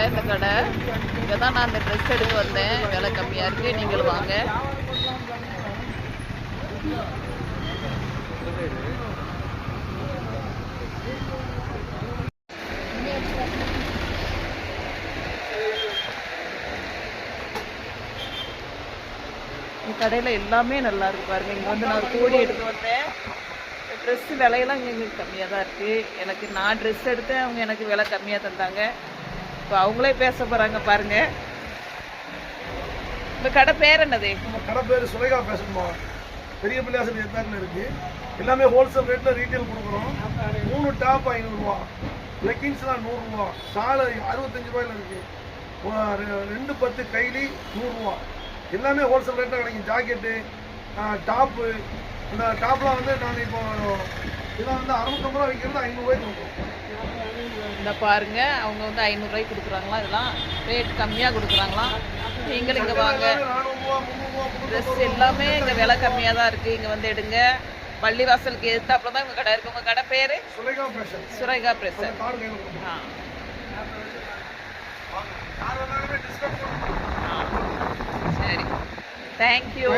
இந்த கடை. இங்கே தான் நான் அந்த ட்ரெஸ் எடுக்க வந்தேன். விலை கம்மியாக இருக்குது, நீங்களும் வாங்க. கடையில் எல்லாமே நல்லா இருக்கு பாருங்க. இங்கே வந்து நான் ஒரு கோடி எடுத்து வந்தேன். ட்ரெஸ்ஸு விலையெல்லாம் இங்கே கம்மியாக தான் இருக்குது. எனக்கு நான் ட்ரெஸ் எடுத்தேன், அவங்க எனக்கு விலை கம்மியாக தந்தாங்க. இப்போ அவங்களே பேச போகிறாங்க பாருங்க. இந்த கடை பேர் என்னது? கடை பேர் சுலைகா பேசணுமா, பெரிய பிள்ளையாசல் எத்தாரில் இருக்குது. எல்லாமே ஹோல்சேல் ரேட்டில் ரீட்டைல் கொடுக்குறோம். 3 டாப் 500 ரூபா, லெக்கின்ஸ்லாம் 100 ரூபா, ஷால் 65 ரூபாயில் இருக்குது. 2 10 கைலி 100 ரூபா. எல்லாமே ஹோல்சேல் ரேட்டில் கிடைக்கும். ஜாக்கெட்டு, டாப்பு, இந்த டாப்லாம் வந்து நான் இப்போ இதெல்லாம் வந்து 650 ரூபா விற்கிறது 500 ரூபாய்க்கு கொடுக்குறோம். இந்த பாருங்க, அவங்க வந்து 500 ரூபாய்க்கு கொடுக்குறாங்களா. இதெல்லாம் ரேட் கம்மியாக கொடுக்குறாங்களாம். நீங்களும் இங்கே வாங்க. ட்ரெஸ் எல்லாமே இங்கே விலை கம்மியாக தான் இருக்குது. இங்கே வந்து எடுங்க. பள்ளிவாசலுக்கு எதிர்த்தாப்புல தான் உங்கள் கடை இருக்குது. உங்கள் கடை பேர் சுரேகா பிரசன். சரி, தேங்க்யூ.